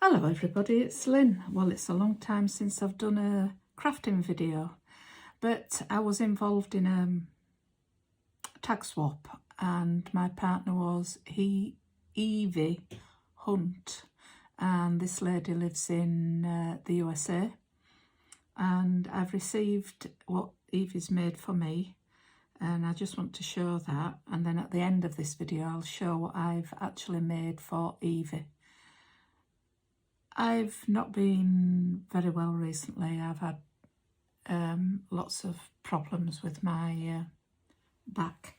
Hello everybody, it's Lynn. Well, it's a long time since I've done a crafting video, but I was involved in a tag swap and my partner was Evie Hunt, and this lady lives in the USA, and I've received what Evie's made for me, and I just want to show that, and then at the end of this video I'll show what I've actually made for Evie. I've not been very well recently. I've had lots of problems with my back,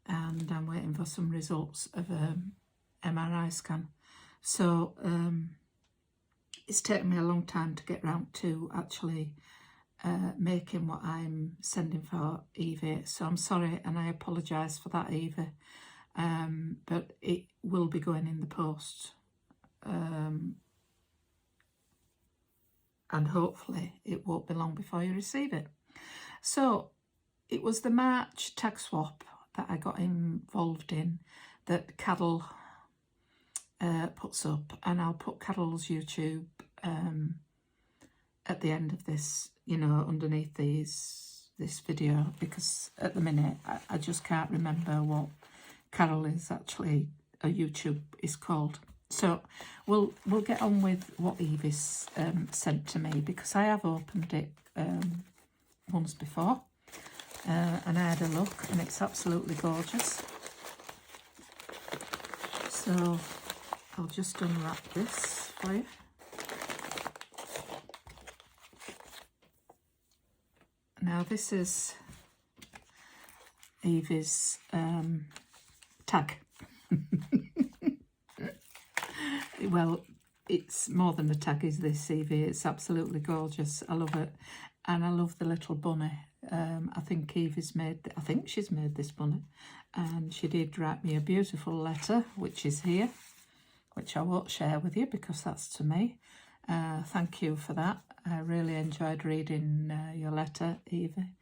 and I'm waiting for some results of an MRI scan. So it's taken me a long time to get round to actually making what I'm sending for Evie. So I'm sorry and I apologise for that, Evie, but it will be going in the post. And hopefully it won't be long before you receive it. So it was the March tag swap that I got involved in that Carol puts up, and I'll put Carol's YouTube at the end of this, you know, underneath this video, because at the minute I just can't remember what Carol is actually, a YouTube is called. So we'll get on with what Evie's sent to me, because I have opened it once before and I had a look and it's absolutely gorgeous. So I'll just unwrap this for you. Now this is Evie's tag. Well, it's more than a tag, is this, Evie. It's absolutely gorgeous. I love it. And I love the little bunny. I think she's made this bunny. And she did write me a beautiful letter, which is here, which I won't share with you because that's to me. Thank you for that. I really enjoyed reading your letter, Evie.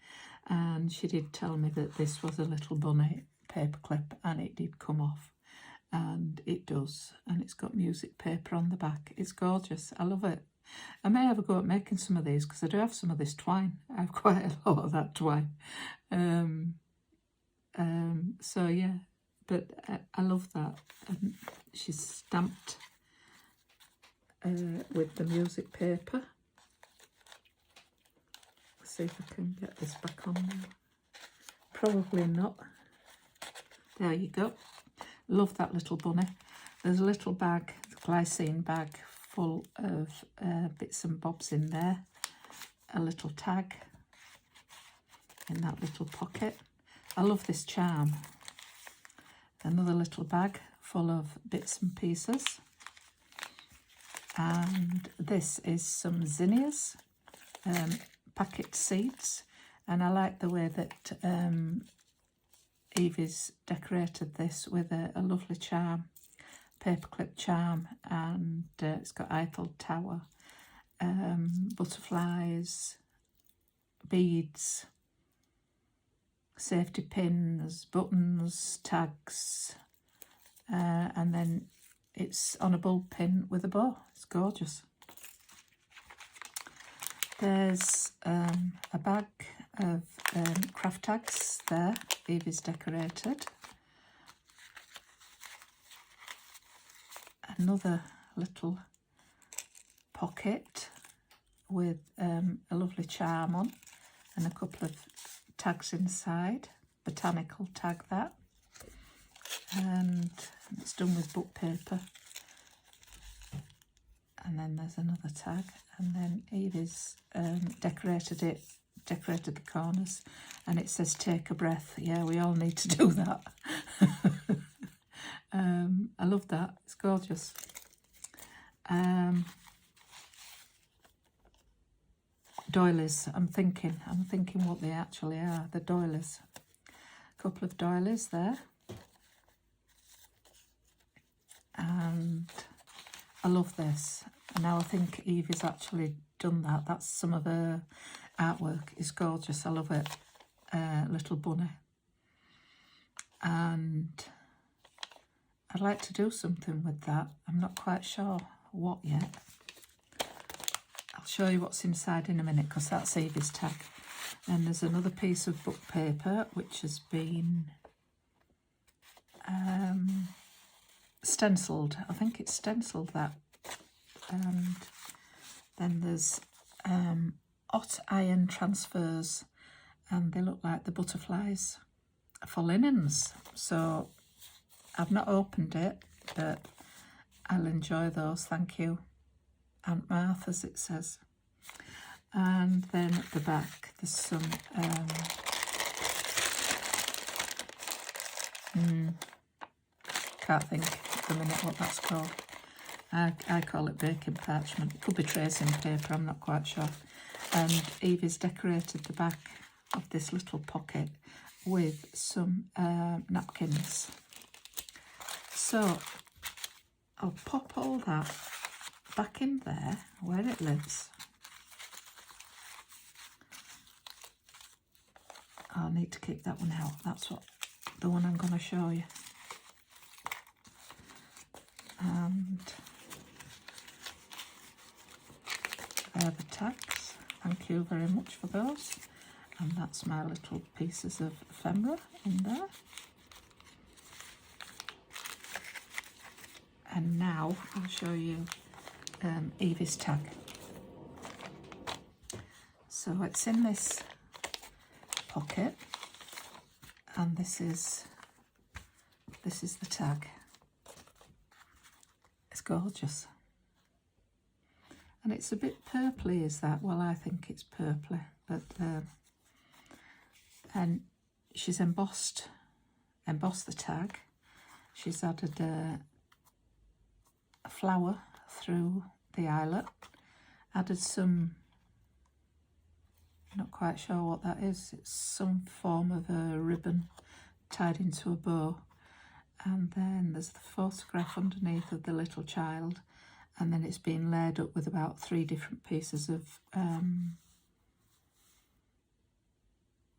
And she did tell me that this was a little bunny paperclip, and it did come off. And it does, and it's got music paper on the back. It's gorgeous. I love it. I may have a go at making some of these, because I do have some of this twine. I have quite a lot of that twine. So yeah, but I love that. And she's stamped with the music paper. Let's see if I can get this back on now. Probably not. There you go. Love that little bunny. There's a little bag, the glycine bag, full of bits and bobs in there. A little tag in that little pocket. I love this charm. Another little bag full of bits and pieces. And this is some zinnias, packet seeds. And I like the way that Evie's decorated this with a lovely charm, paperclip charm, and it's got Eiffel Tower, butterflies, beads, safety pins, buttons, tags, and then it's on a bulb pin with a bow. It's gorgeous. There's a bag of craft tags there, Evie's decorated. Another little pocket with a lovely charm on and a couple of tags inside. Botanical tag that. And it's done with book paper. And then there's another tag, and then Evie's decorated the corners, and it says take a breath. Yeah, we all need to do that. I love that. It's gorgeous. Doilies. I'm thinking what they actually are. The doilies. A couple of doilies there. And I love this. And now I think Evie's actually done that. That's some of her artwork. It's gorgeous. I love it. Little bunny. And I'd like to do something with that. I'm not quite sure what yet. I'll show you what's inside in a minute because that's Evie's tag. And there's another piece of book paper which has been stenciled. I think it's stenciled, that. And then there's hot iron transfers, and they look like the butterflies for linens. So I've not opened it, but I'll enjoy those. Thank you, Aunt Martha's, it says. And then at the back there's some can't think at the minute what that's called. I call it baking parchment. It could be tracing paper, I'm not quite sure. And Evie's decorated the back of this little pocket with some napkins. So I'll pop all that back in there where it lives. I'll need to keep that one out. That's what the one I'm going to show you. And there are the tags. Thank you very much for those. And that's my little pieces of ephemera in there. And now I'll show you Evie's tag. So it's in this pocket, and this is the tag. It's gorgeous, and it's a bit purpley, is that? Well, I think it's purpley, but and she's embossed the tag. She's added a flower through the eyelet, added some, not quite sure what that is. It's some form of a ribbon tied into a bow. And then there's the photograph underneath of the little child. And then it's been laid up with about 3 different pieces of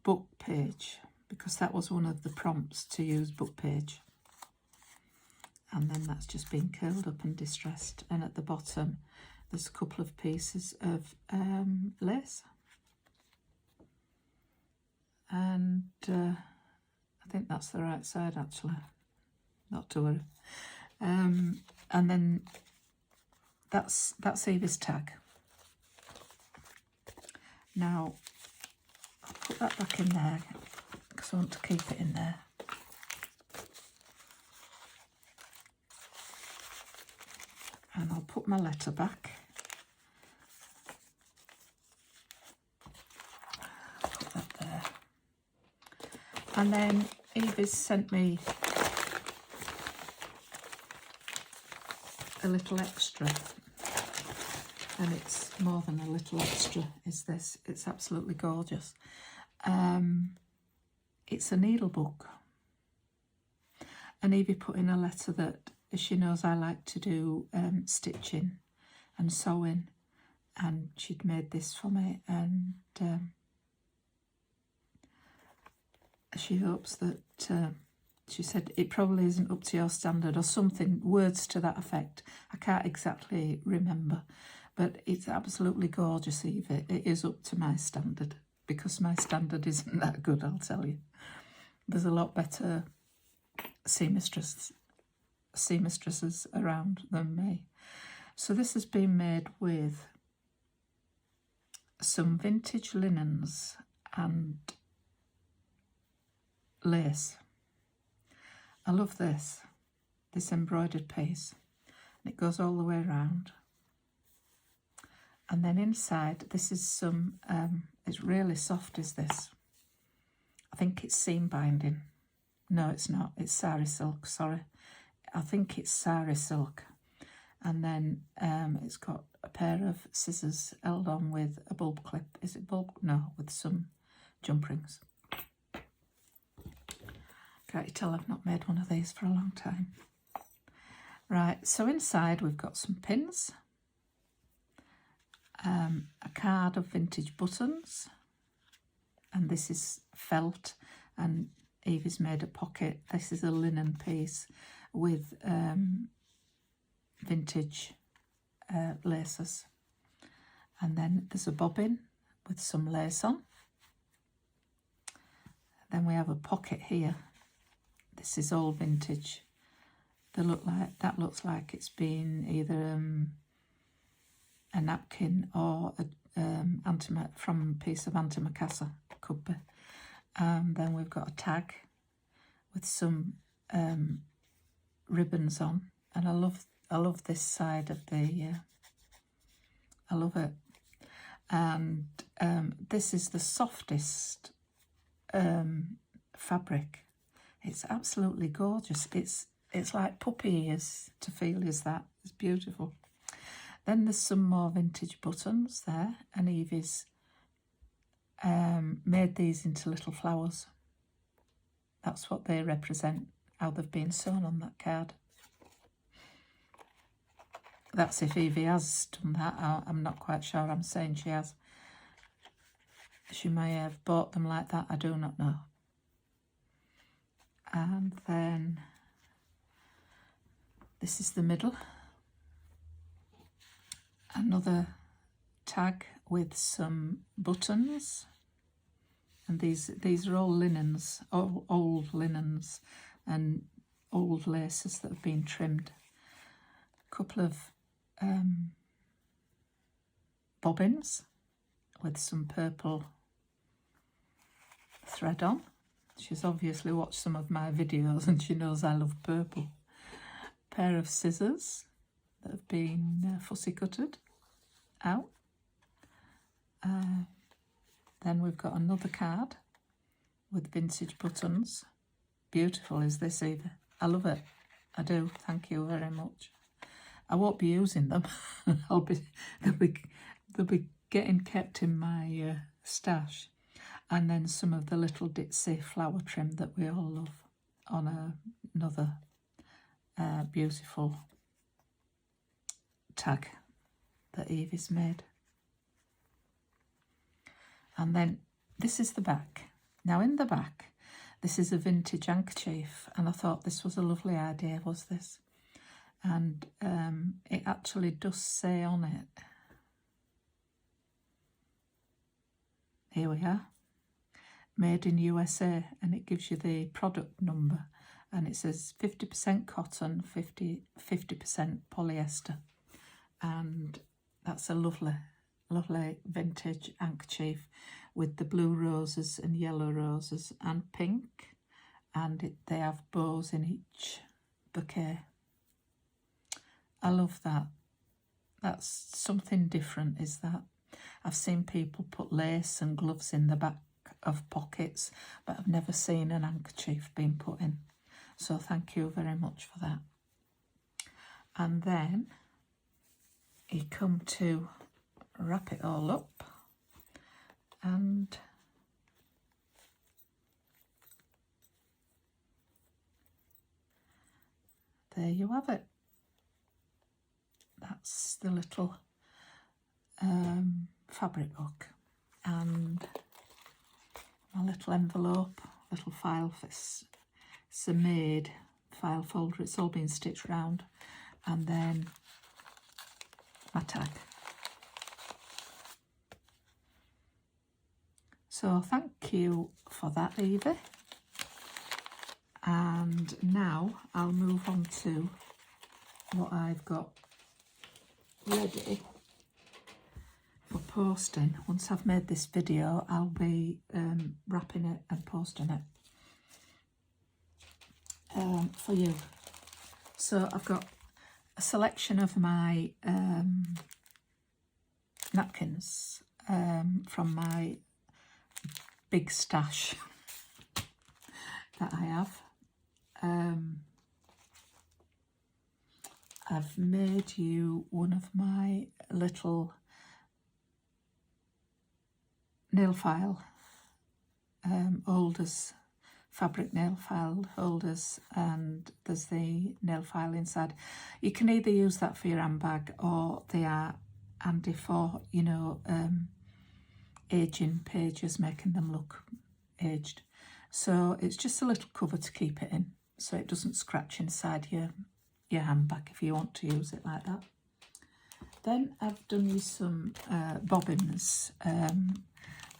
book page, because that was one of the prompts to use book page. And then that's just been curled up and distressed. And at the bottom, there's a couple of pieces of lace. And I think that's the right side, actually, not to worry. And then that's Evie's tag. Now I'll put that back in there because I want to keep it in there. And I'll put my letter back. Put that there. And then Eva's sent me a little extra, and it's more than a little extra, is this. It's absolutely gorgeous. It's a needle book, and Evie put in a letter that she knows I like to do stitching and sewing, and she'd made this for me, and she hopes that she said it probably isn't up to your standard or something, words to that effect. I can't exactly remember, but it's absolutely gorgeous, Eva. It is up to my standard, because my standard isn't that good, I'll tell you. There's a lot better seamstresses around than me. So this has been made with some vintage linens and lace. I love this embroidered piece, and it goes all the way around. And then inside, this is some, it's really soft, is this. I think it's seam binding. No, it's not. It's sari silk, sorry. I think it's sari silk. And then it's got a pair of scissors held on with a bulb clip. Is it bulb? No, with some jump rings. Can't you tell I've not made one of these for a long time? Right, so inside we've got some pins, a card of vintage buttons, and this is felt, and Evie's made a pocket. This is a linen piece with vintage laces. And then there's a bobbin with some lace on. Then we have a pocket here. This is all vintage. That looks like it's been either a napkin or from a piece of antimacassar, could be. Then we've got a tag with some ribbons on, and I love this side of the. I love it, and this is the softest fabric. It's absolutely gorgeous. It's like puppy ears to feel, is that. It's beautiful. Then there's some more vintage buttons there, and Evie's made these into little flowers. That's what they represent, how they've been sewn on that card. That's if Evie has done that. I'm not quite sure. I'm saying she has. She may have bought them like that. I do not know. And then this is the middle. Another tag with some buttons. And these are all linens, old linens and old laces that have been trimmed. A couple of bobbins with some purple thread on. She's obviously watched some of my videos and she knows I love purple. Pair of scissors that have been fussy cutted out. Then we've got another card with vintage buttons. Beautiful is this, Eva. I love it. I do. Thank you very much. I won't be using them. They'll be getting kept in my stash. And then some of the little ditzy flower trim that we all love on another beautiful tag that Evie's made. And then this is the back. Now in the back, this is a vintage handkerchief, and I thought this was a lovely idea, was this? And it actually does say on it, here we are, made in USA, and it gives you the product number, and it says 50% cotton, 50% polyester, and that's a lovely vintage handkerchief with the blue roses and yellow roses and pink, and they have bows in each bouquet. I love that. That's something different, is that. I've seen people put lace and gloves in the back of pockets, but I've never seen an handkerchief being put in. So thank you very much for that. And then you come to wrap it all up, and there you have it. That's the little fabric hook, and my little envelope, little file. It's a made file folder. It's all been stitched round, and then my tag. So thank you for that, Eva. And now I'll move on to what I've got ready for posting. Once I've made this video, I'll be wrapping it and posting it for you. So I've got a selection of my napkins from my big stash that I have. I've made you one of my little nail file holders, fabric nail file holders, and there's the nail file inside. You can either use that for your handbag, or they are handy for, you know, aging pages, making them look aged. So it's just a little cover to keep it in, so it doesn't scratch inside your handbag if you want to use it like that. Then I've done you some bobbins.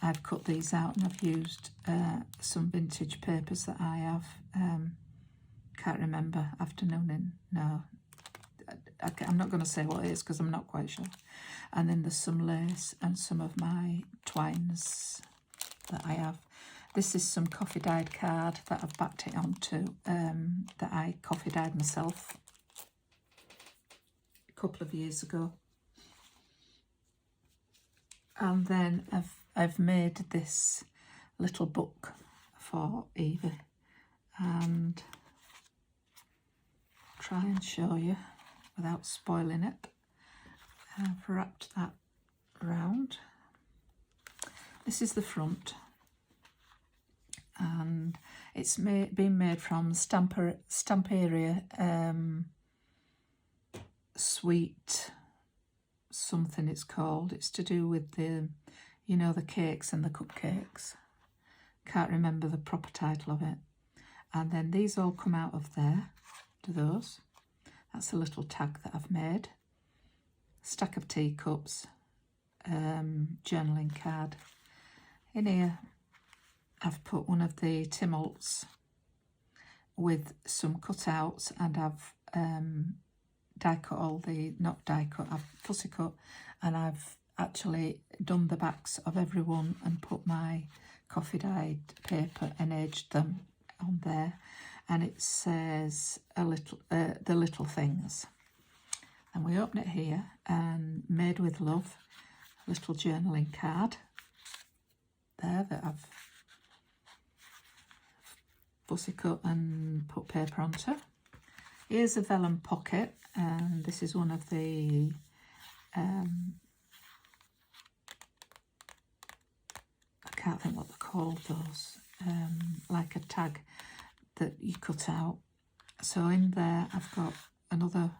I've cut these out and I've used some vintage papers that I have. Can't remember. Afternoon. No, I'm not going to say what it is because I'm not quite sure. And then there's some lace and some of my twines that I have. This is some coffee dyed card that I've backed it onto, that I coffee dyed myself a couple of years ago. And then I've made this little book for Eva, and try and show you without spoiling it. I've wrapped that round. This is the front, and it's been made from Stamperia sweet something it's called. It's to do with the, you know, the cakes and the cupcakes. Can't remember the proper title of it. And then these all come out of there, to those. That's a little tag that I've made. Stack of teacups, journaling card. In here I've put one of the Timolts with some cutouts, and I've die cut all the, not die cut, I've fussy cut, and I've actually done the backs of every one and put my coffee dyed paper and edged them on there, and it says a little the little things. And we open it here, and made with love, a little journaling card there that I've fussy cut and put paper onto. Here's a vellum pocket, and this is one of the I can't think what they're called, those, like a tag that you cut out. So in there I've got another,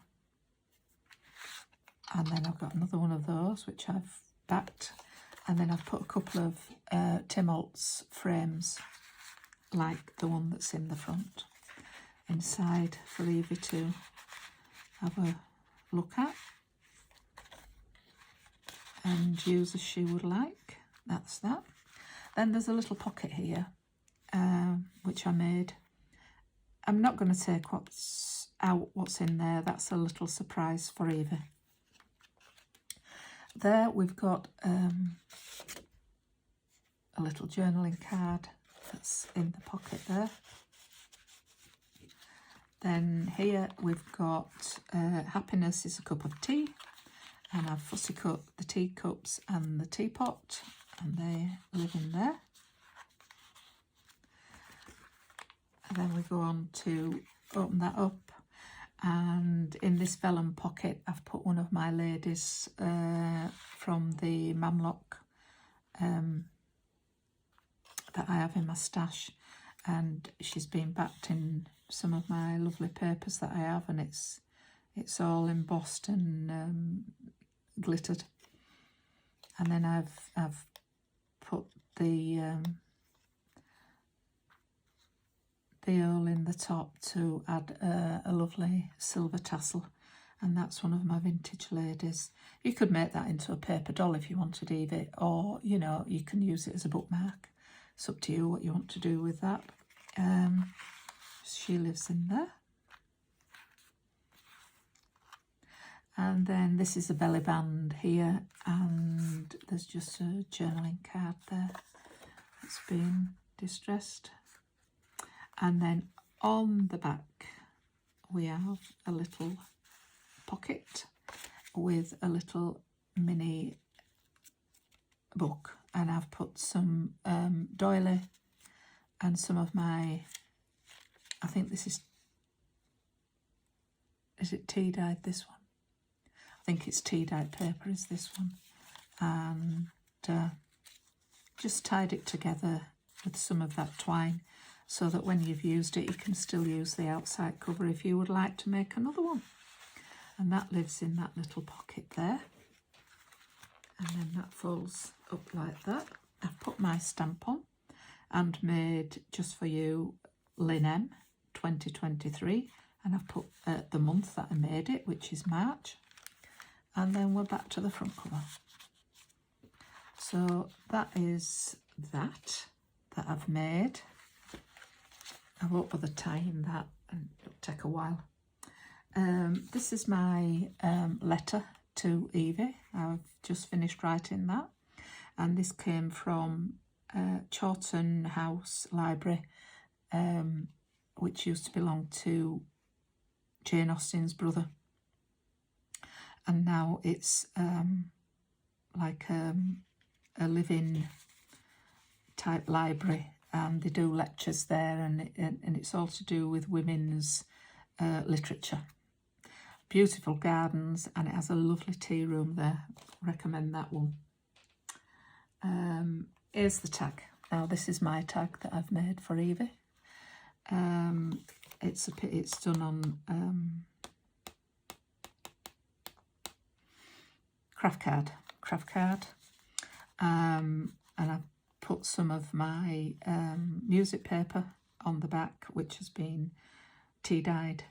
and then I've got another one of those which I've backed, and then I've put a couple of Timolts frames like the one that's in the front inside for Evie to have a look at and use as she would like. That's that. Then there's a little pocket here which I made. I'm not going to take what's in there. That's a little surprise for Eva. There we've got a little journaling card that's in the pocket there. Then here we've got happiness is a cup of tea, and I've fussy cut the teacups and the teapot, and they live in there. And then we go on to open that up, and in this vellum pocket I've put one of my ladies from the Mamlock that I have in my stash, and she's been backed in some of my lovely papers that I have, and it's all embossed and glittered. And then I've put the earl in the top to add a lovely silver tassel, and that's one of my vintage ladies. You could make that into a paper doll if you wanted, Evie, or you know, you can use it as a bookmark. It's up to you what you want to do with that. She lives in there. And then this is a belly band here, and there's just a journaling card there. It's been distressed. And then on the back we have a little pocket with a little mini book, and I've put some doily and some of my, I think this is it tea dyed, this one? I think it's tea dyed paper is this one, and just tied it together with some of that twine so that when you've used it you can still use the outside cover if you would like to make another one. And that lives in that little pocket there, and then that folds up like that. I've put my stamp on and made Just For You Lynn M 2023, and I've put the month that I made it, which is March. and then we're back to the front cover. So that is that I've made. I won't bother tying that, and it'll take a while. This is my letter to Evie. I've just finished writing that, and this came from Chawton House Library, which used to belong to Jane Austen's brother, and now it's like a living type library, and they do lectures there, and it's all to do with women's literature. Beautiful gardens, and it has a lovely tea room there. Recommend that one. Here's the tag. Now this is my tag that I've made for Evie. It's done on craft card, and I've put some of my music paper on the back, which has been tea dyed,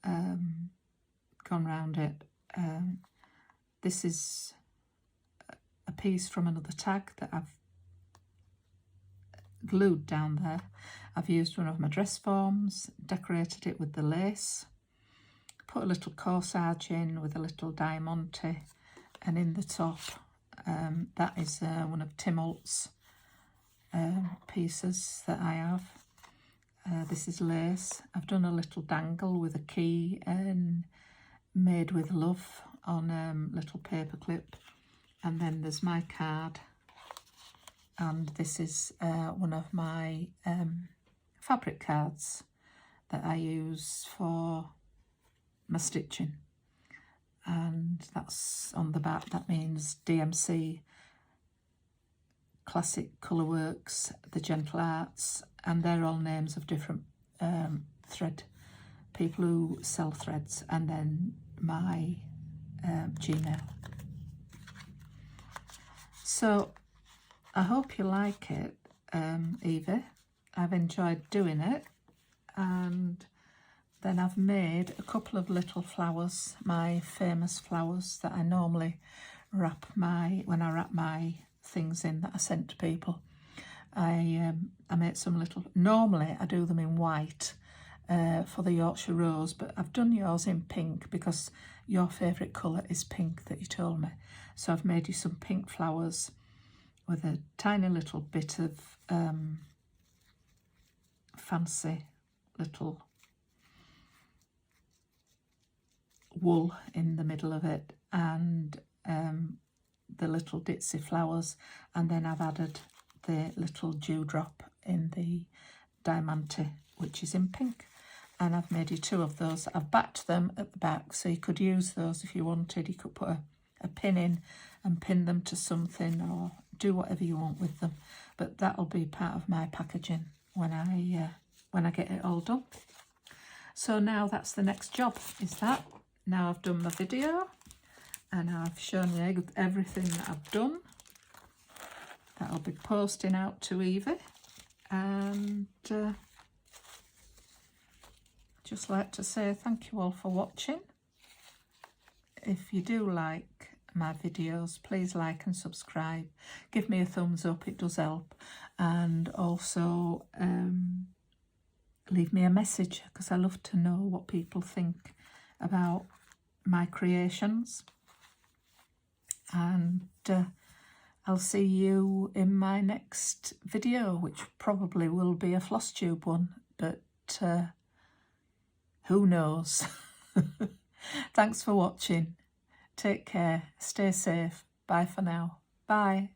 gone round it. This is a piece from another tag that I've glued down there. I've used one of my dress forms, decorated it with the lace, put a little corsage in with a little diamante, and in the top that is one of Tim Holt's pieces that I have. This is lace. I've done a little dangle with a key and made with love on little paper clip, and then there's my card, and this is one of my fabric cards that I use for my stitching, and that's on the back. That means DMC, Classic Colourworks, The Gentle Arts, and they're all names of different thread people who sell threads, and then my Gmail. So I hope you like it, Eva. I've enjoyed doing it, and then I've made a couple of little flowers, my famous flowers that I normally wrap when I wrap my things in that I sent to people. I made some little, normally I do them in white for the Yorkshire Rose, but I've done yours in pink because your favourite colour is pink that you told me. So I've made you some pink flowers with a tiny little bit of fancy little wool in the middle of it, and the little ditzy flowers, and then I've added the little dewdrop in the diamante, which is in pink, and I've made you two of those. I've backed them at the back, so you could use those if you wanted. You could put a pin in and pin them to something, or do whatever you want with them, but that'll be part of my packaging when I get it all done. So now that's the next job, is that. Now I've done my video and I've shown you everything that I've done. That'll be posting out to Eva, and just like to say thank you all for watching. If you do like my videos, please like and subscribe. Give me a thumbs up, it does help, and also leave me a message, because I love to know what people think about my creations. And I'll see you in my next video, which probably will be a floss tube one, but who knows. Thanks for watching. Take care, stay safe. Bye for now. Bye.